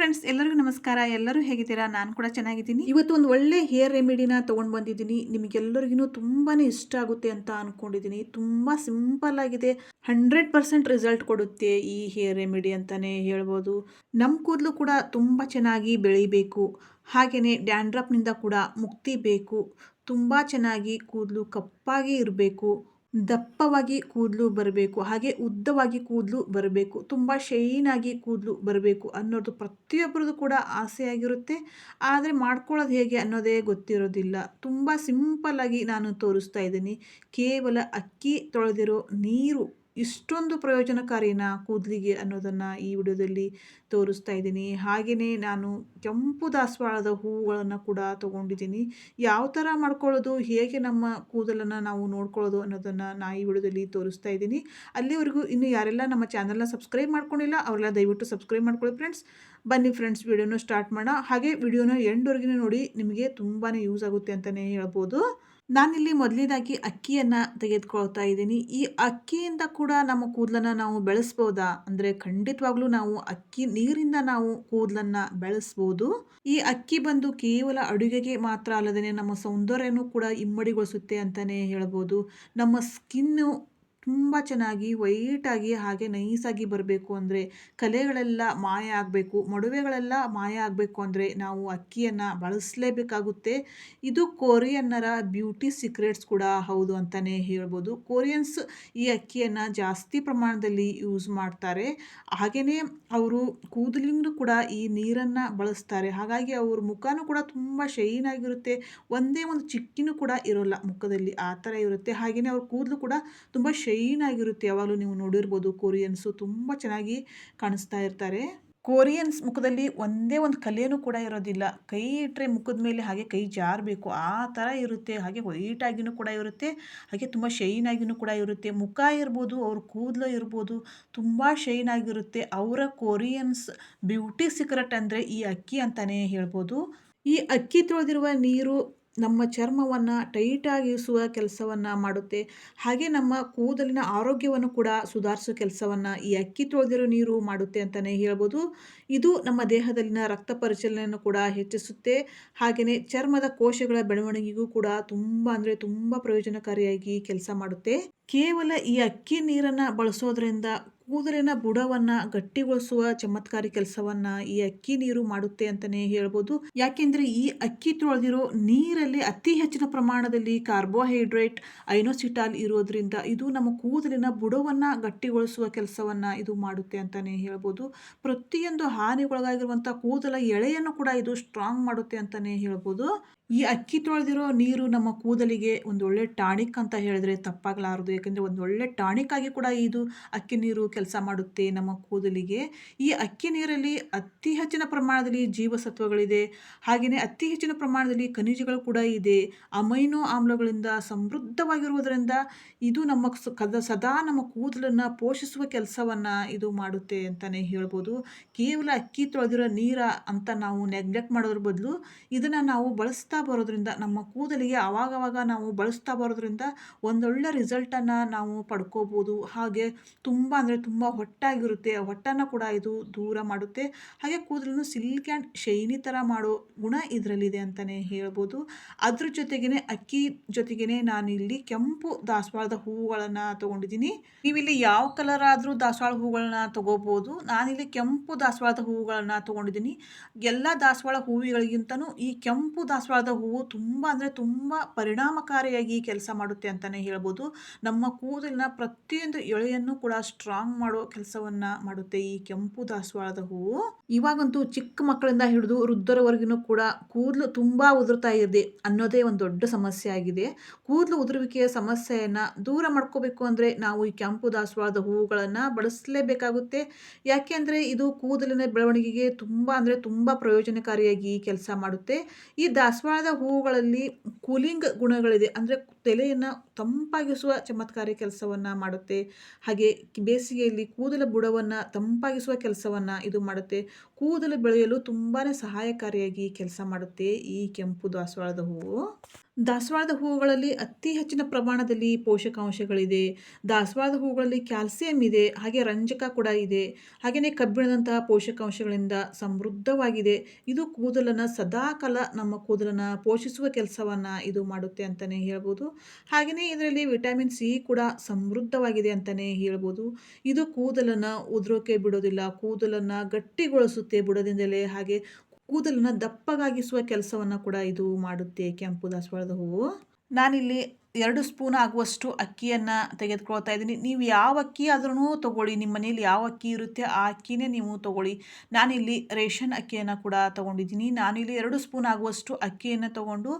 Friends, ಎಲ್ಲರಿಗೂ ನಮಸ್ಕಾರ. ಎಲ್ಲರೂ ಹೇಗಿದ್ದೀರಾ? ನಾನು ಕೂಡ ಚೆನ್ನಾಗಿದ್ದೀನಿ. ಇವತ್ತು ಒಂದು ಒಳ್ಳೆ ಹೇರ್ ರೆಮಿಡಿನ ತೊಗೊಂಡು ಬಂದಿದ್ದೀನಿ. ನಿಮಗೆಲ್ಲರಿಗೂ ತುಂಬಾ ಇಷ್ಟ ಆಗುತ್ತೆ ಅಂತ ಅಂದ್ಕೊಂಡಿದ್ದೀನಿ. ತುಂಬ ಸಿಂಪಲ್ ಆಗಿದೆ, 100% ರಿಸಲ್ಟ್ ಕೊಡುತ್ತೆ ಈ ಹೇರ್ ರೆಮಿಡಿ ಅಂತಲೇ ಹೇಳ್ಬೋದು. ನಮ್ಮ ಕೂದಲು ಕೂಡ ತುಂಬ ಚೆನ್ನಾಗಿ ಬೆಳಿಬೇಕು, ಹಾಗೆಯೇ ಡ್ಯಾಂಡ್ರಫ್ನಿಂದ ಕೂಡ ಮುಕ್ತಿ ಬೇಕು. ತುಂಬ ಚೆನ್ನಾಗಿ ಕೂದಲು ಕಪ್ಪಾಗಿ ಇರಬೇಕು, ದಪ್ಪವಾಗಿ ಕೂದಲು ಬರಬೇಕು, ಹಾಗೆ ಉದ್ದವಾಗಿ ಕೂದಲು ಬರಬೇಕು, ತುಂಬ ಶೈನಾಗಿ ಕೂದಲು ಬರಬೇಕು ಅನ್ನೋದು ಪ್ರತಿಯೊಬ್ಬರದ್ದು ಕೂಡ ಆಸೆಯಾಗಿರುತ್ತೆ. ಆದರೆ ಮಾಡ್ಕೊಳ್ಳೋದು ಹೇಗೆ ಅನ್ನೋದೇ ಗೊತ್ತಿರೋದಿಲ್ಲ. ತುಂಬ ಸಿಂಪಲ್ಲಾಗಿ ನಾನು ತೋರಿಸ್ತಾ ಇದ್ದೀನಿ. ಕೇವಲ ಅಕ್ಕಿ ತೊಳೆದಿರೋ ನೀರು ಇಷ್ಟೊಂದು ಪ್ರಯೋಜನಕಾರಿನ ಕೂದಲಿಗೆ ಅನ್ನೋದನ್ನು ಈ ವಿಡಿಯೋದಲ್ಲಿ ತೋರಿಸ್ತಾ ಇದ್ದೀನಿ. ಹಾಗೆಯೇ ನಾನು ಕೆಂಪು ದಾಸವಾಳದ ಹೂವುಗಳನ್ನು ಕೂಡ ತೊಗೊಂಡಿದ್ದೀನಿ. ಯಾವ ಥರ ಮಾಡ್ಕೊಳ್ಳೋದು, ಹೇಗೆ ನಮ್ಮ ಕೂದಲನ್ನು ನಾವು ನೋಡ್ಕೊಳ್ಳೋದು ಅನ್ನೋದನ್ನು ನಾನು ಈ ವಿಡಿಯೋದಲ್ಲಿ ತೋರಿಸ್ತಾ ಇದ್ದೀನಿ. ಅಲ್ಲಿವರೆಗೂ ಇನ್ನು ಯಾರೆಲ್ಲ ನಮ್ಮ ಚಾನಲ್ನ ಸಬ್ಸ್ಕ್ರೈಬ್ ಮಾಡ್ಕೊಂಡಿಲ್ಲ ಅವರೆಲ್ಲ ದಯವಿಟ್ಟು ಸಬ್ಸ್ಕ್ರೈಬ್ ಮಾಡ್ಕೊಳ್ಳಿ ಫ್ರೆಂಡ್ಸ್. ಬನ್ನಿ ಫ್ರೆಂಡ್ಸ್, ವಿಡಿಯೋನ ಸ್ಟಾರ್ಟ್ ಮಾಡೋಣ. ಹಾಗೆ ವಿಡಿಯೋನ ಎಂಡ್ವರೆಗೂ ನೋಡಿ, ನಿಮಗೆ ತುಂಬಾ ಯೂಸ್ ಆಗುತ್ತೆ ಅಂತಲೇ ಹೇಳ್ಬೋದು. ನಾನಿಲ್ಲಿ ಮೊದಲನೇದಾಗಿ ಅಕ್ಕಿಯನ್ನು ತೆಗೆದುಕೊಳ್ತಾ ಇದ್ದೀನಿ. ಈ ಅಕ್ಕಿಯಿಂದ ಕೂಡ ನಮ್ಮ ಕೂದಲನ್ನು ನಾವು ಬೆಳೆಸ್ಬೋದಾ ಅಂದರೆ ಖಂಡಿತವಾಗ್ಲೂ ನಾವು ಅಕ್ಕಿ ನೀರಿಂದ ನಾವು ಕೂದಲನ್ನು ಬೆಳೆಸ್ಬೋದು. ಈ ಅಕ್ಕಿ ಬಂದು ಕೇವಲ ಅಡುಗೆಗೆ ಮಾತ್ರ ಅಲ್ಲದೇ ನಮ್ಮ ಸೌಂದರ್ಯನೂ ಕೂಡ ಇಮ್ಮಡಿಗೊಳಿಸುತ್ತೆ ಅಂತಲೇ ಹೇಳ್ಬೋದು. ನಮ್ಮ ಸ್ಕಿನ್ನು ತುಂಬ ಚೆನ್ನಾಗಿ ವೈಟಾಗಿ ಹಾಗೆ ನೈಸಾಗಿ ಬರಬೇಕು ಅಂದರೆ, ಕಲೆಗಳೆಲ್ಲ ಮಾಯ ಆಗಬೇಕು, ಮೊಡವೆಗಳೆಲ್ಲ ಮಾಯ ಆಗಬೇಕು ಅಂದರೆ ನಾವು ಅಕ್ಕಿಯನ್ನು ಬಳಸಲೇಬೇಕಾಗುತ್ತೆ. ಇದು ಕೊರಿಯನ್ನರ ಬ್ಯೂಟಿ ಸೀಕ್ರೆಟ್ಸ್ ಕೂಡ ಹೌದು ಅಂತಲೇ ಹೇಳ್ಬೋದು. ಕೊರಿಯನ್ಸ್ ಈ ಅಕ್ಕಿಯನ್ನು ಜಾಸ್ತಿ ಪ್ರಮಾಣದಲ್ಲಿ ಯೂಸ್ ಮಾಡ್ತಾರೆ. ಹಾಗೆಯೇ ಅವರು ಕೂದಲಿಗೂ ಕೂಡ ಈ ನೀರನ್ನು ಬಳಸ್ತಾರೆ. ಹಾಗಾಗಿ ಅವ್ರ ಮುಖನೂ ಕೂಡ ತುಂಬ ಶೈನ್ ಆಗಿರುತ್ತೆ. ಒಂದೇ ಒಂದು ಚಿಕ್ಕಿನೂ ಕೂಡ ಇರೋಲ್ಲ ಮುಖದಲ್ಲಿ, ಆ ಥರ ಇರುತ್ತೆ. ಹಾಗೆಯೇ ಅವ್ರ ಕೂದಲು ಕೂಡ ತುಂಬ ಶೈನ್ ಆಗಿರುತ್ತೆ. ಯಾವಾಗಲೂ ನೀವು ನೋಡಿರ್ಬೋದು, ಕೊರಿಯನ್ಸು ತುಂಬ ಚೆನ್ನಾಗಿ ಕಾಣಿಸ್ತಾ ಇರ್ತಾರೆ. ಕೊರಿಯನ್ಸ್ ಮುಖದಲ್ಲಿ ಒಂದೇ ಒಂದು ಕಲೆಯೂ ಕೂಡ ಇರೋದಿಲ್ಲ. ಕೈ ಇಟ್ಟರೆ ಮುಖದ ಮೇಲೆ ಹಾಗೆ ಕೈ ಜಾರಬೇಕು, ಆ ಥರ ಇರುತ್ತೆ. ಹಾಗೆ ವೈಟಾಗಿಯೂ ಕೂಡ ಇರುತ್ತೆ, ಹಾಗೆ ತುಂಬ ಶೈನ್ ಆಗಿಯೂ ಕೂಡ ಇರುತ್ತೆ. ಮುಖ ಇರ್ಬೋದು, ಅವ್ರ ಕೂದಲು ಇರ್ಬೋದು, ತುಂಬ ಶೈನ್ ಆಗಿರುತ್ತೆ. ಅವರ ಕೊರಿಯನ್ಸ್ ಬ್ಯೂಟಿ ಸೀಕ್ರೆಟ್ ಅಂದರೆ ಈ ಅಕ್ಕಿ ಅಂತಲೇ ಹೇಳ್ಬೋದು. ಈ ಅಕ್ಕಿ ತೊಳೆದಿರುವ ನೀರು ನಮ್ಮ ಚರ್ಮವನ್ನು ಟೈಟಾಗಿಸುವ ಕೆಲಸವನ್ನು ಮಾಡುತ್ತೆ. ಹಾಗೆ ನಮ್ಮ ಕೂದಲಿನ ಆರೋಗ್ಯವನ್ನು ಕೂಡ ಸುಧಾರಿಸೋ ಕೆಲಸವನ್ನು ಈ ಅಕ್ಕಿ ತೊಳೆದಿರೋ ನೀರು ಮಾಡುತ್ತೆ ಅಂತಲೇ ಹೇಳ್ಬೋದು. ಇದು ನಮ್ಮ ದೇಹದಲ್ಲಿನ ರಕ್ತ ಪರಿಚಲನೆಯನ್ನು ಕೂಡ ಹೆಚ್ಚಿಸುತ್ತೆ. ಹಾಗೆಯೇ ಚರ್ಮದ ಕೋಶಗಳ ಬೆಳವಣಿಗೆಗೂ ಕೂಡ ತುಂಬ ಅಂದರೆ ತುಂಬ ಪ್ರಯೋಜನಕಾರಿಯಾಗಿ ಕೆಲಸ ಮಾಡುತ್ತೆ. ಕೇವಲ ಈ ಅಕ್ಕಿ ನೀರನ್ನು ಬಳಸೋದ್ರಿಂದ ಕೂದಲಿನ ಬುಡವನ್ನು ಗಟ್ಟಿಗೊಳಿಸುವ ಚಮತ್ಕಾರಿ ಕೆಲಸವನ್ನು ಈ ಅಕ್ಕಿ ನೀರು ಮಾಡುತ್ತೆ ಅಂತಲೇ ಹೇಳ್ಬೋದು. ಯಾಕೆಂದರೆ ಈ ಅಕ್ಕಿ ತೊಳೆದಿರೋ ನೀರಲ್ಲಿ ಅತಿ ಹೆಚ್ಚಿನ ಪ್ರಮಾಣದಲ್ಲಿ ಕಾರ್ಬೋಹೈಡ್ರೇಟ್, ಐನೋಸಿಟಾಲ್ ಇರೋದ್ರಿಂದ ಇದು ನಮ್ಮ ಕೂದಲಿನ ಬುಡವನ್ನು ಗಟ್ಟಿಗೊಳಿಸುವ ಕೆಲಸವನ್ನು ಇದು ಮಾಡುತ್ತೆ ಅಂತಲೇ ಹೇಳ್ಬೋದು. ಪ್ರತಿಯೊಂದು ಹಾನಿಗೊಳಗಾಗಿರುವಂಥ ಕೂದಲ ಎಳೆಯನ್ನು ಕೂಡ ಇದು ಸ್ಟ್ರಾಂಗ್ ಮಾಡುತ್ತೆ ಅಂತಲೇ ಹೇಳ್ಬೋದು. ಈ ಅಕ್ಕಿ ತೊಳೆದಿರೋ ನೀರು ನಮ್ಮ ಕೂದಲಿಗೆ ಒಂದು ಒಳ್ಳೆ ಟಾನಿಕ್ ಅಂತ ಹೇಳಿದ್ರೆ ತಪ್ಪಾಗಲಾರದು. ಯಾಕೆಂದರೆ ಒಂದು ಒಳ್ಳೆ ಟಾನಿಕ್ ಆಗಿ ಕೂಡ ಇದು ಅಕ್ಕಿ ನೀರು ಕೆಲಸ ಮಾಡುತ್ತೆ ನಮ್ಮ ಕೂದಲಿಗೆ. ಈ ಅಕ್ಕಿ ನೀರಲ್ಲಿ ಅತಿ ಹೆಚ್ಚಿನ ಪ್ರಮಾಣದಲ್ಲಿ ಜೀವಸತ್ವಗಳಿದೆ, ಹಾಗೆಯೇ ಅತಿ ಹೆಚ್ಚಿನ ಪ್ರಮಾಣದಲ್ಲಿ ಖನಿಜಗಳು ಕೂಡ ಇದೆ. ಅಮೈನೋ ಆಮ್ಲಗಳಿಂದ ಸಮೃದ್ಧವಾಗಿರುವುದರಿಂದ ಇದು ನಮ್ಮ ಸದಾ ನಮ್ಮ ಕೂದಲನ್ನು ಪೋಷಿಸುವ ಕೆಲಸವನ್ನು ಇದು ಮಾಡುತ್ತೆ ಅಂತಲೇ ಹೇಳ್ಬೋದು. ಕೇವಲ ಅಕ್ಕಿ ತೊಳೆದಿರೋ ನೀರ ಅಂತ ನಾವು ನೆಗ್ಲೆಕ್ಟ್ ಮಾಡೋದ್ರ ಬದಲು ಇದನ್ನು ನಾವು ಬಳಸ್ತಾ ಬರೋದ್ರಿಂದ, ನಮ್ಮ ಕೂದಲಿಗೆ ಆವಾಗವಾಗ ನಾವು ಬಳಸ್ತಾ ಬರೋದ್ರಿಂದ ಒಂದೊಳ್ಳೆ ರಿಸಲ್ಟನ್ನು ನಾವು ಪಡ್ಕೋಬೋದು. ಹಾಗೆ ತುಂಬ ಅಂದರೆ ತುಂಬ ಹೊಟ್ಟಾಗಿರುತ್ತೆ, ಹೊಟ್ಟನ್ನು ಕೂಡ ಇದು ದೂರ ಮಾಡುತ್ತೆ. ಹಾಗೆ ಕೂದಲನ್ನು ಸಿಲ್ಕ್ ಆ್ಯಂಡ್ ಶೈನಿ ಥರ ಮಾಡೋ ಗುಣ ಇದರಲ್ಲಿದೆ ಅಂತಲೇ ಹೇಳ್ಬೋದು. ಅದ್ರ ಜೊತೆಗೇ ಅಕ್ಕಿ ಜೊತೆಗೇ ನಾನಿಲ್ಲಿ ಕೆಂಪು ದಾಸವಾಳದ ಹೂವುಗಳನ್ನು ತೊಗೊಂಡಿದ್ದೀನಿ. ನೀವಿಲ್ಲಿ ಯಾವ ಕಲರ್ ಆದರೂ ದಾಸವಾಳ ಹೂವುಗಳನ್ನ ತೊಗೋಬೋದು. ನಾನಿಲ್ಲಿ ಕೆಂಪು ದಾಸವಾಳದ ಹೂವುಗಳನ್ನು ತೊಗೊಂಡಿದ್ದೀನಿ. ಎಲ್ಲ ದಾಸವಾಳ ಹೂವುಗಳಿಗಿಂತನೂ ಈ ಕೆಂಪು ದಾಸವಾಳದ ಹೂವು ತುಂಬ ಅಂದರೆ ತುಂಬ ಪರಿಣಾಮಕಾರಿಯಾಗಿ ಕೆಲಸ ಮಾಡುತ್ತೆ ಅಂತಲೇ ಹೇಳ್ಬೋದು. ನಮ್ಮ ಕೂದಲಿನ ಪ್ರತಿಯೊಂದು ಎಳೆಯನ್ನು ಕೂಡ ಸ್ಟ್ರಾಂಗ್ ಮಾಡೋ ಕೆಲಸವನ್ನು ಮಾಡುತ್ತೆ ಈ ಕೆಂಪು ದಾಸವಾಳದ ಹೂವು. ಇವಾಗಂತೂ ಚಿಕ್ಕ ಮಕ್ಕಳಿಂದ ಹಿಡಿದು ವೃದ್ಧರವರೆಗೂ ಕೂಡ ಕೂದಲು ತುಂಬ ಉದುರ್ತಾ ಇದೆ ಅನ್ನೋದೇ ಒಂದು ದೊಡ್ಡ ಸಮಸ್ಯೆ ಆಗಿದೆ. ಕೂದಲು ಉದುರುವಿಕೆಯ ಸಮಸ್ಯೆಯನ್ನು ದೂರ ಮಾಡ್ಕೋಬೇಕು ಅಂದರೆ ನಾವು ಈ ಕೆಂಪು ದಾಸವಾಳದ ಹೂವುಗಳನ್ನು ಬಳಸಲೇಬೇಕಾಗುತ್ತೆ. ಯಾಕೆಂದರೆ ಇದು ಕೂದಲಿನ ಬೆಳವಣಿಗೆಗೆ ತುಂಬ ಅಂದರೆ ತುಂಬ ಪ್ರಯೋಜನಕಾರಿಯಾಗಿ ಕೆಲಸ ಮಾಡುತ್ತೆ. ಈ ದಾಸವಾಳದ ಹೂವುಗಳಲ್ಲಿ ಕೂಲಿಂಗ್ ಗುಣಗಳಿದೆ, ಅಂದರೆ ತಲೆಯನ್ನು ತಂಪಾಗಿಸುವ ಚಮತ್ಕಾರಿ ಕೆಲಸವನ್ನು ಮಾಡುತ್ತೆ. ಹಾಗೆ ಬೇಸಿಗೆಯಲ್ಲಿ ಕೂದಲ ಬುಡವನ್ನು ತಂಪಾಗಿಸುವ ಕೆಲಸವನ್ನು ಇದು ಮಾಡುತ್ತೆ. ಕೂದಲು ಬೆಳೆಯಲು ತುಂಬಾ ಸಹಾಯಕಾರಿಯಾಗಿ ಕೆಲಸ ಮಾಡುತ್ತೆ ಈ ಕೆಂಪು ದಾಸವಾಳದ ಹೂವು. ದಾಸವಾಳದ ಹೂವುಗಳಲ್ಲಿ ಅತಿ ಹೆಚ್ಚಿನ ಪ್ರಮಾಣದಲ್ಲಿ ಪೋಷಕಾಂಶಗಳಿದೆ. ದಾಸವಾಳದ ಹೂವುಗಳಲ್ಲಿ ಕ್ಯಾಲ್ಸಿಯಂ ಇದೆ, ಹಾಗೆ ರಂಜಕ ಕೂಡ ಇದೆ. ಹಾಗೆಯೇ ಕಬ್ಬಿಣದಂತಹ ಪೋಷಕಾಂಶಗಳಿಂದ ಸಮೃದ್ಧವಾಗಿದೆ. ಇದು ಕೂದಲನ್ನು ಸದಾಕಾಲ ನಮ್ಮ ಕೂದಲನ್ನು ಪೋಷಿಸುವ ಕೆಲಸವನ್ನು ಇದು ಮಾಡುತ್ತೆ ಅಂತಲೇ ಹೇಳ್ಬೋದು. ಹಾಗೆಯೇ ಇದರಲ್ಲಿ ವಿಟಮಿನ್ ಸಿ ಕೂಡ ಸಮೃದ್ಧವಾಗಿದೆ ಅಂತಲೇ ಹೇಳ್ಬೋದು. ಇದು ಕೂದಲನ್ನು ಉದುರೋಕೆ ಬಿಡೋದಿಲ್ಲ, ಕೂದಲನ್ನು ಗಟ್ಟಿಗೊಳಿಸುತ್ತೆ ಬುಡದಿಂದಲೇ. ಹಾಗೆ ಕೂದಲನ್ನು ದಪ್ಪಗಾಗಿಸುವ ಕೆಲಸವನ್ನು ಕೂಡ ಇದು ಮಾಡುತ್ತೆ ಕೆಂಪು ದಾಸವಾಳದ ಹೂವು. ನಾನಿಲ್ಲಿ 2 ಸ್ಪೂನ್ ಆಗುವಷ್ಟು ಅಕ್ಕಿಯನ್ನು ತೆಗೆದುಕೊಳ್ತಾ ಇದ್ದೀನಿ. ನೀವು ಯಾವ ಅಕ್ಕಿ ಆದ್ರೂ ತೊಗೊಳ್ಳಿ, ನಿಮ್ಮ ಮನೇಲಿ ಯಾವ ಅಕ್ಕಿ ಇರುತ್ತೆ ಆ ಅಕ್ಕಿನೇ ನೀವು ತೊಗೊಳ್ಳಿ. ನಾನಿಲ್ಲಿ ರೇಷನ್ ಅಕ್ಕಿಯನ್ನು ಕೂಡ ತೊಗೊಂಡಿದ್ದೀನಿ. ನಾನಿಲ್ಲಿ 2 ಸ್ಪೂನ್ ಆಗುವಷ್ಟು ಅಕ್ಕಿಯನ್ನು ತೊಗೊಂಡು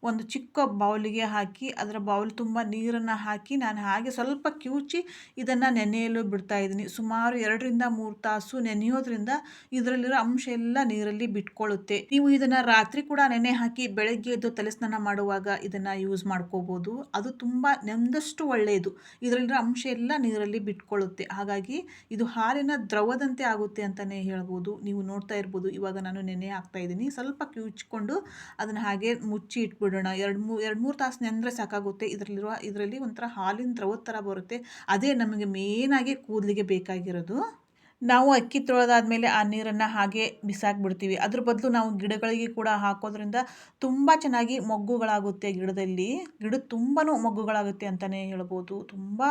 ಒಂದು ಚಿಕ್ಕ ಬೌಲಿಗೆ ಹಾಕಿ ಅದರ ಬೌಲ್ ತುಂಬ ನೀರನ್ನು ಹಾಕಿ ನಾನು ಹಾಗೆ ಸ್ವಲ್ಪ ಕಿವುಚಿ ಇದನ್ನು ನೆನೆಯಲು ಬಿಡ್ತಾ ಇದ್ದೀನಿ. ಸುಮಾರು 2 ರಿಂದ 3 ತಾಸು ನೆನೆಯೋದ್ರಿಂದ ಇದರಲ್ಲಿರೋ ಅಂಶ ಎಲ್ಲ ನೀರಲ್ಲಿ ಬಿಟ್ಕೊಳ್ಳುತ್ತೆ. ನೀವು ಇದನ್ನು ರಾತ್ರಿ ಕೂಡ ನೆನೆ ಹಾಕಿ ಬೆಳಗ್ಗೆ ಎದ್ದು ತಲೆ ಸ್ನಾನ ಮಾಡುವಾಗ ಇದನ್ನು ಯೂಸ್ ಮಾಡ್ಕೋಬೋದು. ಅದು ತುಂಬ ನೆಂದಷ್ಟು ಒಳ್ಳೆಯದು. ಇದರಲ್ಲಿರೋ ಅಂಶ ಎಲ್ಲ ನೀರಲ್ಲಿ ಬಿಟ್ಕೊಳ್ಳುತ್ತೆ. ಹಾಗಾಗಿ ಇದು ಹಾಲಿನ ದ್ರವದಂತೆ ಆಗುತ್ತೆ ಅಂತಲೇ ಹೇಳ್ಬೋದು. ನೀವು ನೋಡ್ತಾ ಇರ್ಬೋದು, ಇವಾಗ ನಾನು ನೆನೆ ಹಾಕ್ತಾ ಇದ್ದೀನಿ. ಸ್ವಲ್ಪ ಕಿವುಚ್ಕೊಂಡು ಅದನ್ನು ಹಾಗೆ ಮುಚ್ಚಿ ಇಟ್ಬಿಡೋಣ. 2-3 ತಾಸು ನೆಂದರೆ ಸಾಕಾಗುತ್ತೆ. ಇದರಲ್ಲಿ ಒಂಥರ ಹಾಲಿನ ದ್ರವದ ಥರ ಬರುತ್ತೆ. ಅದೇ ನಮಗೆ ಮೇನಾಗಿ ಕೂದಲಿಗೆ ಬೇಕಾಗಿರೋದು. ನಾವು ಅಕ್ಕಿ ತೊಳೆದಾದ್ಮೇಲೆ ಆ ನೀರನ್ನು ಹಾಗೆ ಬಿಸಾಕ್ಬಿಡ್ತೀವಿ. ಅದ್ರ ಬದಲು ನಾವು ಗಿಡಗಳಿಗೆ ಕೂಡ ಹಾಕೋದ್ರಿಂದ ತುಂಬ ಚೆನ್ನಾಗಿ ಮೊಗ್ಗುಗಳಾಗುತ್ತೆ. ಗಿಡ ತುಂಬಾ ಮೊಗ್ಗುಗಳಾಗುತ್ತೆ ಅಂತಲೇ ಹೇಳ್ಬೋದು. ತುಂಬ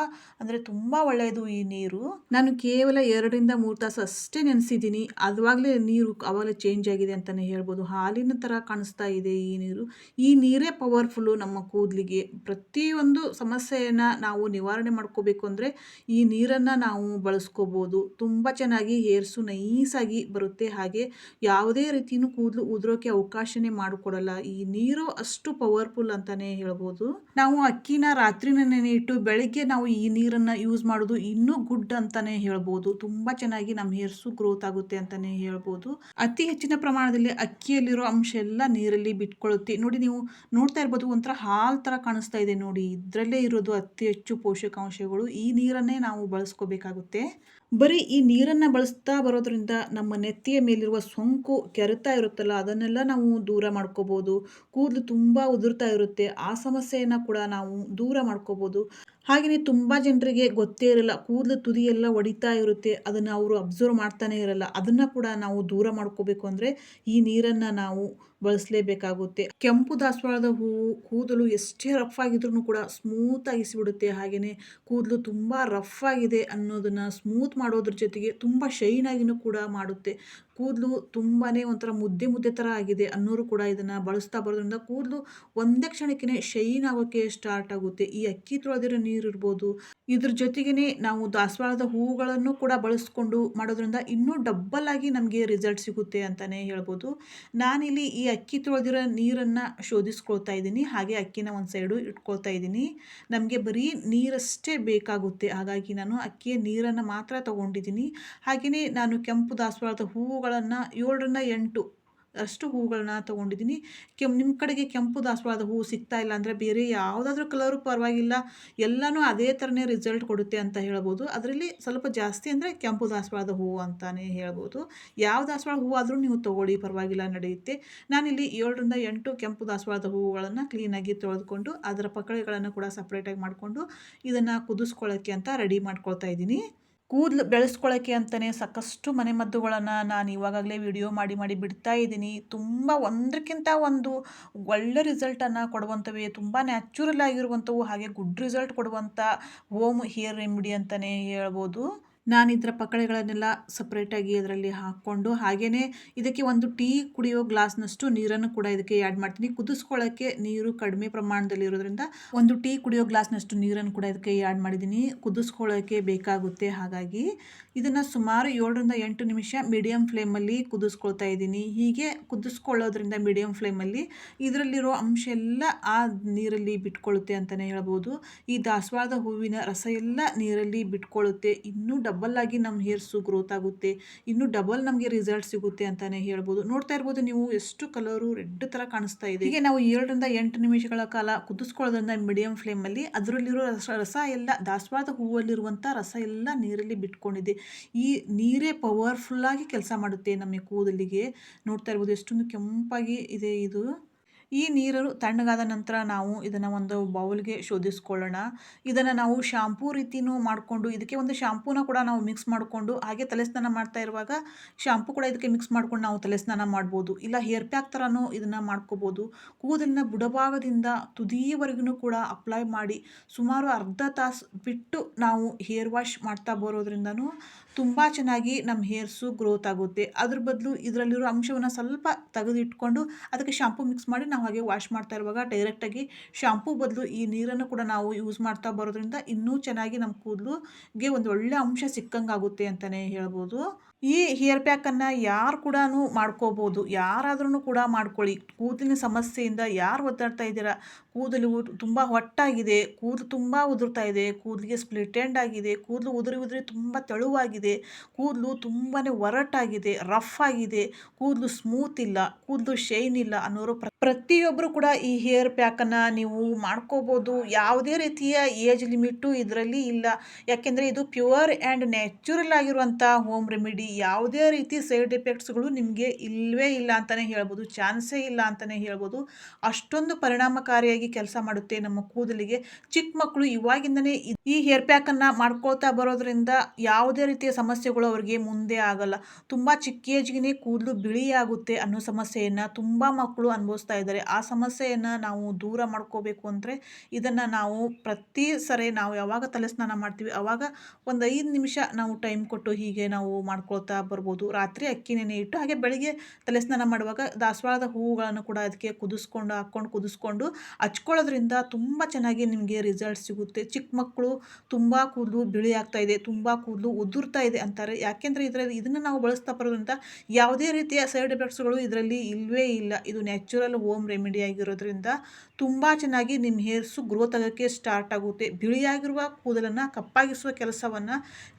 ಅಂದರೆ ತುಂಬ ಒಳ್ಳೆಯದು ಈ ನೀರು. ನಾನು ಕೇವಲ 2 ರಿಂದ 3 ತಾಸು ಅಷ್ಟೇ ನೆನೆಸಿದ್ದೀನಿ. ಅದುವಾಗಲೇ ನೀರು ಆವಾಗಲೇ ಚೇಂಜ್ ಆಗಿದೆ ಅಂತಲೇ ಹೇಳ್ಬೋದು. ಹಾಲಿನ ಥರ ಕಾಣಿಸ್ತಾ ಇದೆ ಈ ನೀರು. ಈ ನೀರೇ ಪವರ್ಫುಲ್ಲು ನಮ್ಮ ಕೂದಲಿಗೆ. ಪ್ರತಿಯೊಂದು ಸಮಸ್ಯೆಯನ್ನು ನಾವು ನಿವಾರಣೆ ಮಾಡ್ಕೋಬೇಕು ಅಂದರೆ ಈ ನೀರನ್ನು ನಾವು ಬಳಸ್ಕೋಬೋದು. ತುಂಬ ಚೆನ್ನಾಗಿ ಹೇರ್ಸು ನೈಸಾಗಿ ಬರುತ್ತೆ. ಹಾಗೆ ಯಾವುದೇ ರೀತಿಯೂ ಕೂದಲು ಉದುರೋಕೆ ಅವಕಾಶನೇ ಮಾಡಿಕೊಡಲ್ಲ. ಈ ನೀರು ಅಷ್ಟು ಪವರ್ಫುಲ್ ಅಂತಲೇ ಹೇಳ್ಬೋದು. ನಾವು ಅಕ್ಕಿನ ರಾತ್ರಿನೇ ನೆನೆ ಇಟ್ಟು ಬೆಳಗ್ಗೆ ನಾವು ಈ ನೀರನ್ನು ಯೂಸ್ ಮಾಡೋದು ಇನ್ನೂ ಗುಡ್ ಅಂತಲೇ ಹೇಳ್ಬೋದು. ತುಂಬ ಚೆನ್ನಾಗಿ ನಮ್ಮ ಹೇರ್ಸು ಗ್ರೋತ್ ಆಗುತ್ತೆ ಅಂತಲೇ ಹೇಳ್ಬೋದು. ಅತಿ ಹೆಚ್ಚಿನ ಪ್ರಮಾಣದಲ್ಲಿ ಅಕ್ಕಿಯಲ್ಲಿರೋ ಅಂಶ ಎಲ್ಲ ನೀರಲ್ಲಿ ಬಿಟ್ಕೊಳ್ಳುತ್ತೆ. ನೋಡಿ, ನೀವು ನೋಡ್ತಾ ಇರ್ಬೋದು, ಒಂಥರ ಹಾಲು ಥರ ಕಾಣಿಸ್ತಾ ಇದೆ ನೋಡಿ. ಇದರಲ್ಲೇ ಇರೋದು ಅತಿ ಹೆಚ್ಚು ಪೋಷಕಾಂಶಗಳು. ಈ ನೀರನ್ನೇ ನಾವು ಬಳಸ್ಕೋಬೇಕಾಗುತ್ತೆ. ಬರೀ ಈ ನೀರನ್ನು ಬಳಸ್ತಾ ಬರೋದ್ರಿಂದ ನಮ್ಮ ನೆತ್ತಿಯ ಮೇಲಿರುವ ಸೋಂಕು ಕೆರೆತಾ ಇರುತ್ತಲ್ಲ, ಅದನ್ನೆಲ್ಲ ನಾವು ದೂರ ಮಾಡ್ಕೋಬೋದು. ಕೂದಲು ತುಂಬ ಉದುರ್ತಾ ಇರುತ್ತೆ, ಆ ಸಮಸ್ಯೆಯನ್ನು ಕೂಡ ನಾವು ದೂರ ಮಾಡ್ಕೋಬೋದು. ಹಾಗೆಯೇ ತುಂಬ ಜನರಿಗೆ ಗೊತ್ತೇ ಇರಲ್ಲ, ಕೂದಲು ತುದಿ ಎಲ್ಲ ಒಡಿತಾ ಇರುತ್ತೆ, ಅದನ್ನು ಅವರು ಅಬ್ಸರ್ವ್ ಮಾಡ್ತಾನೆ ಇರಲ್ಲ. ಅದನ್ನು ಕೂಡ ನಾವು ದೂರ ಮಾಡ್ಕೋಬೇಕು ಅಂದರೆ ಈ ನೀರನ್ನು ನಾವು ಬಳಸಲೇಬೇಕಾಗುತ್ತೆ. ಕೆಂಪು ದಾಸವಾಳದ ಹೂವು ಕೂದಲು ಎಷ್ಟೇ ರಫ್ ಆಗಿದ್ರೂ ಕೂಡ ಸ್ಮೂತ್ ಆಗಿಸಿಬಿಡುತ್ತೆ. ಹಾಗೆಯೇ ಕೂದಲು ತುಂಬ ರಫ್ ಆಗಿದೆ ಅನ್ನೋದನ್ನು ಸ್ಮೂತ್ ಮಾಡೋದ್ರ ಜೊತೆಗೆ ತುಂಬ ಶೈನ್ ಆಗಿನೂ ಕೂಡ ಮಾಡುತ್ತೆ. ಕೂದಲು ತುಂಬಾ ಒಂಥರ ಮುದ್ದೆ ಥರ ಆಗಿದೆ ಅನ್ನೋರು ಕೂಡ ಇದನ್ನು ಬಳಸ್ತಾ ಬರೋದ್ರಿಂದ ಕೂದಲು ಒಂದೇ ಕ್ಷಣಕ್ಕೆ ಶೈನ್ ಆಗೋಕ್ಕೆ ಸ್ಟಾರ್ಟ್ ಆಗುತ್ತೆ. ಈ ಅಕ್ಕಿ ತೊಳೆದಿರೋ ನೀರು ಇರ್ಬೋದು, ಇದ್ರ ಜೊತೆಗೇ ನಾವು ದಾಸವಾಳದ ಹೂವುಗಳನ್ನು ಕೂಡ ಬಳಸ್ಕೊಂಡು ಮಾಡೋದ್ರಿಂದ ಇನ್ನೂ ಡಬ್ಬಲ್ ಆಗಿ ನಮಗೆ ರಿಸಲ್ಟ್ ಸಿಗುತ್ತೆ ಅಂತಲೇ ಹೇಳ್ಬೋದು. ನಾನಿಲ್ಲಿ ಈ ಅಕ್ಕಿ ತೊಳೆದಿರೋ ನೀರನ್ನು ಶೋಧಿಸ್ಕೊಳ್ತಾ ಇದ್ದೀನಿ. ಹಾಗೆ ಅಕ್ಕಿನ ಒಂದು ಸೈಡು ಇಟ್ಕೊಳ್ತಾ ಇದ್ದೀನಿ. ನಮಗೆ ಬರೀ ನೀರಷ್ಟೇ ಬೇಕಾಗುತ್ತೆ. ಹಾಗಾಗಿ ನಾನು ಅಕ್ಕಿಯ ನೀರನ್ನು ಮಾತ್ರ ತೊಗೊಂಡಿದ್ದೀನಿ. ಹಾಗೆಯೇ ನಾನು ಕೆಂಪು ದಾಸವಾಳದ ಹೂವುಗಳನ್ನು 7 ರಿಂದ 8 ಅಷ್ಟು ಹೂವುಗಳನ್ನ ತೊಗೊಂಡಿದ್ದೀನಿ. ನಿಮ್ಮ ಕಡೆಗೆ ಕೆಂಪು ದಾಸವಾಳದ ಹೂವು ಸಿಗ್ತಾ ಇಲ್ಲ ಅಂದರೆ ಬೇರೆ ಯಾವುದಾದ್ರೂ ಕಲರು ಪರವಾಗಿಲ್ಲ, ಎಲ್ಲನೂ ಅದೇ ಥರನೇ ರಿಸಲ್ಟ್ ಕೊಡುತ್ತೆ ಅಂತ ಹೇಳ್ಬೋದು. ಅದರಲ್ಲಿ ಸ್ವಲ್ಪ ಜಾಸ್ತಿ ಅಂದರೆ ಕೆಂಪು ದಾಸವಾಳದ ಹೂವು ಅಂತಲೇ ಹೇಳ್ಬೋದು. ಯಾವ ದಾಸವಾಳ ಹೂವು ಆದರೂ ನೀವು ತೊಗೊಳ್ಳಿ, ಪರವಾಗಿಲ್ಲ, ನಡೆಯುತ್ತೆ. ನಾನಿಲ್ಲಿ 7 ರಿಂದ 8 ಕೆಂಪು ದಾಸವಾಳದ ಹೂವುಗಳನ್ನು ಕ್ಲೀನಾಗಿ ತೊಳೆದುಕೊಂಡು ಅದರ ಪಕಳೆಗಳನ್ನು ಕೂಡ ಸಪ್ರೇಟಾಗಿ ಮಾಡಿಕೊಂಡು ಇದನ್ನು ಕುದಿಸ್ಕೊಳ್ಳೋಕ್ಕೆ ಅಂತ ರೆಡಿ ಮಾಡ್ಕೊಳ್ತಾ ಇದ್ದೀನಿ. ಕೂದಲು ಬೆಳೆಸ್ಕೊಳ್ಳೋಕ್ಕೆ ಅಂತಲೇ ಸಾಕಷ್ಟು ಮನೆಮದ್ದುಗಳನ್ನು ನಾನು ಇವಾಗಲೇ ವಿಡಿಯೋ ಮಾಡಿ ಬಿಡ್ತಾ ಇದ್ದೀನಿ. ತುಂಬ ಒಂದಕ್ಕಿಂತ ಒಂದು ಒಳ್ಳೆ ರಿಸಲ್ಟನ್ನು ಕೊಡುವಂಥವೇ, ತುಂಬ ನ್ಯಾಚುರಲ್ ಆಗಿರುವಂಥವು, ಹಾಗೆ ಗುಡ್ ರಿಸಲ್ಟ್ ಕೊಡುವಂಥ ಹೋಮ್ ಹೇರ್ ರೆಮಿಡಿ ಅಂತಲೇ ಹೇಳ್ಬೋದು. ನಾನು ಇದರ ಪಕಳೆಗಳನ್ನೆಲ್ಲ ಸಪ್ರೇಟಾಗಿ ಅದರಲ್ಲಿ ಹಾಕ್ಕೊಂಡು, ಹಾಗೆಯೇ ಇದಕ್ಕೆ ಒಂದು ಟೀ ಕುಡಿಯೋ ಗ್ಲಾಸ್ನಷ್ಟು ನೀರನ್ನು ಕೂಡ ಇದಕ್ಕೆ ಆ್ಯಡ್ ಮಾಡ್ತೀನಿ. ಕುದಿಸ್ಕೊಳ್ಳೋಕ್ಕೆ ನೀರು ಕಡಿಮೆ ಪ್ರಮಾಣದಲ್ಲಿ ಇರೋದ್ರಿಂದ ಒಂದು ಟೀ ಕುಡಿಯೋ ಗ್ಲಾಸ್ನಷ್ಟು ನೀರನ್ನು ಕೂಡ ಇದಕ್ಕೆ ಆ್ಯಡ್ ಮಾಡಿದ್ದೀನಿ. ಕುದಿಸ್ಕೊಳ್ಳೋಕ್ಕೆ ಬೇಕಾಗುತ್ತೆ. ಹಾಗಾಗಿ ಇದನ್ನು ಸುಮಾರು 7 ರಿಂದ 8 ನಿಮಿಷ ಮೀಡಿಯಮ್ ಫ್ಲೇಮಲ್ಲಿ ಕುದಿಸ್ಕೊಳ್ತಾ ಇದ್ದೀನಿ. ಹೀಗೆ ಕುದಿಸ್ಕೊಳ್ಳೋದ್ರಿಂದ ಮೀಡಿಯಮ್ ಫ್ಲೇಮಲ್ಲಿ ಇದರಲ್ಲಿರೋ ಅಂಶ ಎಲ್ಲ ಆ ನೀರಲ್ಲಿ ಬಿಟ್ಕೊಳ್ಳುತ್ತೆ ಅಂತಲೇ ಹೇಳ್ಬೋದು. ಈ ದಾಸವಾಳದ ಹೂವಿನ ರಸ ಎಲ್ಲ ನೀರಲ್ಲಿ ಬಿಟ್ಕೊಳ್ಳುತ್ತೆ. ಇನ್ನೂ ಡಬಲ್ ಆಗಿ ನಮ್ಮ ಹೇರ್ಸು ಗ್ರೋತ್ ಆಗುತ್ತೆ, ಇನ್ನೂ ಡಬಲ್ ನಮಗೆ ರಿಸಲ್ಟ್ ಸಿಗುತ್ತೆ ಅಂತಾನೆ ಹೇಳ್ಬೋದು. ನೋಡ್ತಾ ಇರ್ಬೋದು ನೀವು ಎಷ್ಟು ಕಲರು ರೆಡ್ ತರ ಕಾಣಿಸ್ತಾ ಇದೆ. ಹೀಗೆ ನಾವು 7ರಿಂದ 8 ನಿಮಿಷಗಳ ಕಾಲ ಕುದಿಸ್ಕೊಳ್ಳೋದ್ರಿಂದ ಮೀಡಿಯಂ ಫ್ಲೇಮಲ್ಲಿ ಅದರಲ್ಲಿರೋ ರಸ ಎಲ್ಲ ದಾಸವಾಳದ ಹೂವಲ್ಲಿರುವಂಥ ರಸ ಎಲ್ಲ ನೀರಲ್ಲಿ ಬಿಟ್ಕೊಂಡಿದೆ. ಈ ನೀರೇ ಪವರ್ಫುಲ್ ಆಗಿ ಕೆಲಸ ಮಾಡುತ್ತೆ ನಮ್ಮ ಕೂದಲಿಗೆ. ನೋಡ್ತಾ ಇರ್ಬೋದು ಎಷ್ಟೊಂದು ಕೆಂಪಾಗಿ ಇದೆ ಇದು. ಈ ನೀರು ತಣ್ಣಗಾದ ನಂತರ ನಾವು ಇದನ್ನು ಒಂದು ಬೌಲ್ಗೆ ಶೋಧಿಸ್ಕೊಳ್ಳೋಣ. ಇದನ್ನು ನಾವು ಶಾಂಪೂ ರೀತಿನೂ ಮಾಡಿಕೊಂಡು ಇದಕ್ಕೆ ಒಂದು ಶಾಂಪೂನ ಕೂಡ ನಾವು ಮಿಕ್ಸ್ ಮಾಡಿಕೊಂಡು ಹಾಗೆ ತಲೆ ಸ್ನಾನ ಮಾಡ್ತಾ ಇರುವಾಗ ಶಾಂಪೂ ಕೂಡ ಇದಕ್ಕೆ ಮಿಕ್ಸ್ ಮಾಡ್ಕೊಂಡು ನಾವು ತಲೆ ಸ್ನಾನ ಮಾಡ್ಬೋದು. ಇಲ್ಲ ಹೇರ್ ಪ್ಯಾಕ್ ಥರನೂ ಇದನ್ನು ಮಾಡ್ಕೋಬೋದು. ಕೂದಲಿನ ಬುಡಭಾಗದಿಂದ ತುದಿಯವರೆಗೂ ಕೂಡ ಅಪ್ಲೈ ಮಾಡಿ ಸುಮಾರು ಅರ್ಧ ತಾಸು ಬಿಟ್ಟು ನಾವು ಹೇರ್ ವಾಶ್ ಮಾಡ್ತಾ ಬರೋದ್ರಿಂದನೂ ತುಂಬ ಚೆನ್ನಾಗಿ ನಮ್ಮ ಹೇರ್ಸು ಗ್ರೋತ್ ಆಗುತ್ತೆ. ಅದ್ರ ಬದಲು ಇದರಲ್ಲಿರೋ ಅಂಶವನ್ನು ಸ್ವಲ್ಪ ತೆಗೆದಿಟ್ಕೊಂಡು ಅದಕ್ಕೆ ಶಾಂಪೂ ಮಿಕ್ಸ್ ಮಾಡಿ ನಾವು ಹಾಗೆ ವಾಶ್ ಮಾಡ್ತಾ ಇರುವಾಗ ಡೈರೆಕ್ಟಾಗಿ ಶಾಂಪೂ ಬದಲು ಈ ನೀರನ್ನು ಕೂಡ ನಾವು ಯೂಸ್ ಮಾಡ್ತಾ ಬರೋದ್ರಿಂದ ಇನ್ನೂ ಚೆನ್ನಾಗಿ ನಮ್ಮ ಕೂದಲಿಗೆ ಒಂದು ಒಳ್ಳೆ ಅಂಶ ಸಿಕ್ಕಂಗಾಗುತ್ತೆ ಅಂತಲೇ ಹೇಳ್ಬೋದು. ಈ ಹೇರ್ ಪ್ಯಾಕನ್ನು ಯಾರು ಕೂಡ ಮಾಡ್ಕೋಬೋದು, ಯಾರಾದ್ರೂ ಕೂಡ ಮಾಡ್ಕೊಳ್ಳಿ. ಕೂದಲಿನ ಸಮಸ್ಯೆಯಿಂದ ಯಾರು ಒದ್ದಾಡ್ತಾ ಇದ್ದೀರಾ, ಕೂದಲು ತುಂಬ ಹೊಟ್ಟಾಗಿದೆ, ಕೂದಲು ತುಂಬ ಉದುರ್ತಾ ಇದೆ, ಕೂದಲಿಗೆ ಸ್ಪ್ಲಿಟ್ ಎಂಡ್ ಆಗಿದೆ, ಕೂದಲು ಉದುರಿ ತುಂಬ ತೆಳುವಾಗಿದೆ, ಕೂದಲು ತುಂಬಾ ಒರಟಾಗಿದೆ, ರಫ್ ಆಗಿದೆ, ಕೂದಲು ಸ್ಮೂತ್ ಇಲ್ಲ, ಕೂದಲು ಶೈನ್ ಇಲ್ಲ ಅನ್ನೋರು ಪ್ರತಿಯೊಬ್ಬರು ಕೂಡ ಈ ಹೇರ್ ಪ್ಯಾಕನ್ನು ನೀವು ಮಾಡ್ಕೋಬೋದು. ಯಾವುದೇ ರೀತಿಯ ಏಜ್ ಲಿಮಿಟು ಇದರಲ್ಲಿ ಇಲ್ಲ. ಯಾಕೆಂದರೆ ಇದು ಪ್ಯೂರ್ ಆ್ಯಂಡ್ ನ್ಯಾಚುರಲ್ ಆಗಿರುವಂಥ ಹೋಮ್ ರೆಮಿಡಿ. ಯಾವುದೇ ರೀತಿ ಸೈಡ್ ಎಫೆಕ್ಟ್ಸ್ಗಳು ನಿಮಗೆ ಇಲ್ಲವೇ ಇಲ್ಲ ಅಂತಲೇ ಹೇಳ್ಬೋದು, ಚಾನ್ಸೇ ಇಲ್ಲ ಅಂತಲೇ ಹೇಳ್ಬೋದು. ಅಷ್ಟೊಂದು ಪರಿಣಾಮಕಾರಿಯಾಗಿ ಕೆಲಸ ಮಾಡುತ್ತೆ ನಮ್ಮ ಕೂದಲಿಗೆ. ಚಿಕ್ಕ ಮಕ್ಕಳು ಇವಾಗಿಂದನೇ ಈ ಹೇರ್ ಪ್ಯಾಕನ್ನು ಮಾಡ್ಕೊಳ್ತಾ ಬರೋದ್ರಿಂದ ಯಾವುದೇ ರೀತಿಯ ಸಮಸ್ಯೆಗಳು ಅವರಿಗೆ ಮುಂದೆ ಆಗಲ್ಲ. ತುಂಬ ಚಿಕ್ಕ ಏಜ್ಗೆ ಕೂದಲು ಬಿಳಿಯಾಗುತ್ತೆ ಅನ್ನೋ ಸಮಸ್ಯೆಯನ್ನು ತುಂಬ ಮಕ್ಕಳು ಅನುಭವಿಸ್ತಾ ಇದ್ದಾರೆ. ಆ ಸಮಸ್ಯೆಯನ್ನು ನಾವು ದೂರ ಮಾಡ್ಕೋಬೇಕು ಅಂದರೆ ಇದನ್ನು ನಾವು ಪ್ರತಿ ಸರಿ ನಾವು ಯಾವಾಗ ತಲೆ ಸ್ನಾನ ಮಾಡ್ತೀವಿ ಆವಾಗ ಒಂದು 5 ನಿಮಿಷ ನಾವು ಟೈಮ್ ಕೊಟ್ಟು ಹೀಗೆ ನಾವು ಮಾಡ್ಕೊಳ್ತಾ ಬರ್ಬೋದು. ರಾತ್ರಿ ಅಕ್ಕಿ ನೆನೆ ಇಟ್ಟು ಹಾಗೆ ಬೆಳಿಗ್ಗೆ ತಲೆ ಸ್ನಾನ ಮಾಡುವಾಗ ದಾಸವಾಳದ ಹೂವುಗಳನ್ನು ಕೂಡ ಅದಕ್ಕೆ ಕುದಿಸ್ಕೊಂಡು ಹಚ್ಕೊಳ್ಳೋದ್ರಿಂದ ತುಂಬ ಚೆನ್ನಾಗಿ ನಿಮಗೆ ರಿಸಲ್ಟ್ ಸಿಗುತ್ತೆ. ಚಿಕ್ಕ ಮಕ್ಕಳು ತುಂಬ ಕೂದಲು ಬಿಳಿ ಆಗ್ತಾ ಇದೆ, ತುಂಬ ಕೂದಲು ಉದುರ್ತಾ ಇದೆ ಅಂತಾರೆ. ಯಾಕೆಂದರೆ ಇದನ್ನು ನಾವು ಬಳಸ್ತಾ ಬರೋದ್ರಿಂದ ಯಾವುದೇ ರೀತಿಯ ಸೈಡ್ ಎಫೆಕ್ಟ್ಸ್ಗಳು ಇದರಲ್ಲಿ ಇಲ್ಲವೇ ಇಲ್ಲ. ಇದು ನ್ಯಾಚುರಲ್ ಹೋಮ್ ರೆಮಿಡಿ ಆಗಿರೋದ್ರಿಂದ ತುಂಬ ಚೆನ್ನಾಗಿ ನಿಮ್ಮ ಹೇರ್ಸು ಗ್ರೋತ್ ಆಗೋಕ್ಕೆ ಸ್ಟಾರ್ಟ್ ಆಗುತ್ತೆ. ಬಿಳಿಯಾಗಿರುವ ಕೂದಲನ್ನು ಕಪ್ಪಾಗಿಸುವ ಕೆಲಸವನ್ನು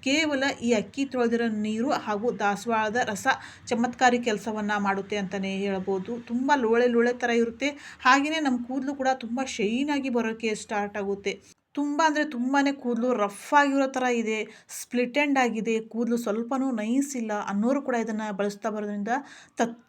ಕೇವಲ ಈ ಅಕ್ಕಿ ತೊಳೆದಿರೋ ನೀರು ಹಾಗೂ ದಾಸವಾಳದ ರಸ ಚಮತ್ಕಾರಿ ಕೆಲಸವನ್ನು ಮಾಡುತ್ತೆ ಅಂತಲೇ ಹೇಳ್ಬೋದು. ತುಂಬ ಲೋಳೆ ಥರ ಇರುತ್ತೆ. ಹಾಗೆಯೇ ನಮ್ಮ ಕೂದಲು ಕೂಡ ತುಂಬ ಶೈನಾಗಿ ಬರೋಕ್ಕೆ ಸ್ಟಾರ್ಟ್ ಆಗುತ್ತೆ. ತುಂಬ ಅಂದರೆ ತುಂಬಾ ಕೂದಲು ರಫ್ ಆಗಿರೋ ಥರ ಇದೆ, ಸ್ಪ್ಲಿಟ್ ಎಂಡ್ ಆಗಿದೆ, ಕೂದಲು ಸ್ವಲ್ಪನೂ ನೈಸ್ ಇಲ್ಲ ಅನ್ನೋರು ಕೂಡ ಇದನ್ನು ಬಳಸ್ತಾ ಬರೋದ್ರಿಂದ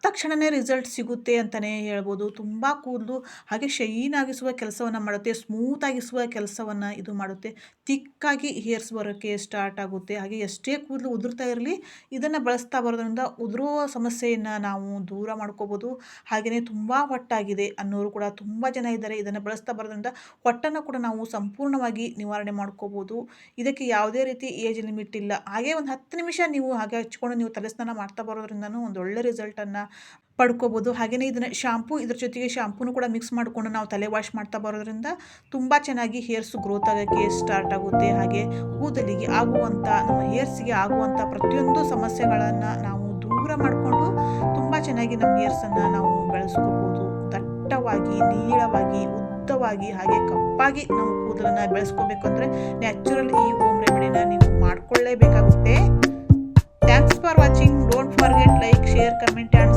ತಕ್ಷಣವೇ ರಿಸಲ್ಟ್ ಸಿಗುತ್ತೆ ಅಂತಲೇ ಹೇಳ್ಬೋದು. ತುಂಬ ಕೂದಲು ಹಾಗೆ ಶೈನ್ ಆಗಿಸುವ ಕೆಲಸವನ್ನು ಮಾಡುತ್ತೆ, ಸ್ಮೂತ್ ಆಗಿಸುವ ಕೆಲಸವನ್ನು ಇದು ಮಾಡುತ್ತೆ. ತಿಕ್ಕಾಗಿ ಹೇರ್ಸ್ ಬರೋಕ್ಕೆ ಸ್ಟಾರ್ಟ್ ಆಗುತ್ತೆ. ಹಾಗೆ ಎಷ್ಟೇ ಕೂದಲು ಉದುರ್ತಾ ಇರಲಿ ಇದನ್ನು ಬಳಸ್ತಾ ಬರೋದ್ರಿಂದ ಉದುರೋ ಸಮಸ್ಯೆಯನ್ನು ನಾವು ದೂರ ಮಾಡ್ಕೋಬೋದು. ಹಾಗೆಯೇ ತುಂಬ ಹೊಟ್ಟಾಗಿದೆ ಅನ್ನೋರು ಕೂಡ ತುಂಬ ಜನ ಇದ್ದಾರೆ. ಇದನ್ನು ಬಳಸ್ತಾ ಬರೋದ್ರಿಂದ ಹೊಟ್ಟನ್ನು ಕೂಡ ನಾವು ಸಂಪೂರ್ಣವಾಗಿ ನಿವಾರಣೆ ಮಾಡ್ಕೋಬೋದು. ಇದಕ್ಕೆ ಯಾವುದೇ ರೀತಿ ಏಜ್ ಲಿಮಿಟ್ ಇಲ್ಲ. ಹಾಗೆ ಒಂದು 10 ನಿಮಿಷ ನೀವು ಹಾಗೆ ಹಚ್ಕೊಂಡು ನೀವು ತಲೆ ಸ್ನಾನ ಮಾಡ್ತಾ ಬರೋದ್ರಿಂದನೂ ಒಂದು ಒಳ್ಳೆ ರಿಸಲ್ಟನ್ನು ಪಡ್ಕೋಬೋದು. ಹಾಗೆಯೇ ಇದನ್ನು ಇದ್ರ ಜೊತೆಗೆ ಶಾಂಪೂನು ಕೂಡ ಮಿಕ್ಸ್ ಮಾಡಿಕೊಂಡು ನಾವು ತಲೆ ವಾಶ್ ಮಾಡ್ತಾ ಬರೋದ್ರಿಂದ ತುಂಬ ಚೆನ್ನಾಗಿ ಹೇರ್ಸು ಗ್ರೋತ್ ಆಗೋಕ್ಕೆ ಸ್ಟಾರ್ಟ್ ಆಗುತ್ತೆ. ಹಾಗೆ ಕೂದಲಿಗೆ ಆಗುವಂಥ ನಮ್ಮ ಹೇರ್ಸಿಗೆ ಆಗುವಂಥ ಪ್ರತಿಯೊಂದು ಸಮಸ್ಯೆಗಳನ್ನು ನಾವು ದೂರ ಮಾಡಿಕೊಂಡು ತುಂಬ ಚೆನ್ನಾಗಿ ನಮ್ಮ ಹೇರ್ಸನ್ನು ನಾವು ಬೆಳೆಸ್ಕೋಬೋದು. ದಟ್ಟವಾಗಿ, ನೀಳವಾಗಿ, ಉದ್ದವಾಗಿ ಹಾಗೆ ಕಪ್ಪಾಗಿ ನಾವು ಕೂದಲನ್ನು ಬೆಳೆಸ್ಕೋಬೇಕು ಅಂದರೆ ನ್ಯಾಚುರಲ್ ಈ ಹೋಮ್ ರೆಮಿಡಿನ ನೀವು ಮಾಡ್ಕೊಳ್ಳೇಬೇಕಾಗುತ್ತೆ. Thanks for watching. Don't forget like, share, comment and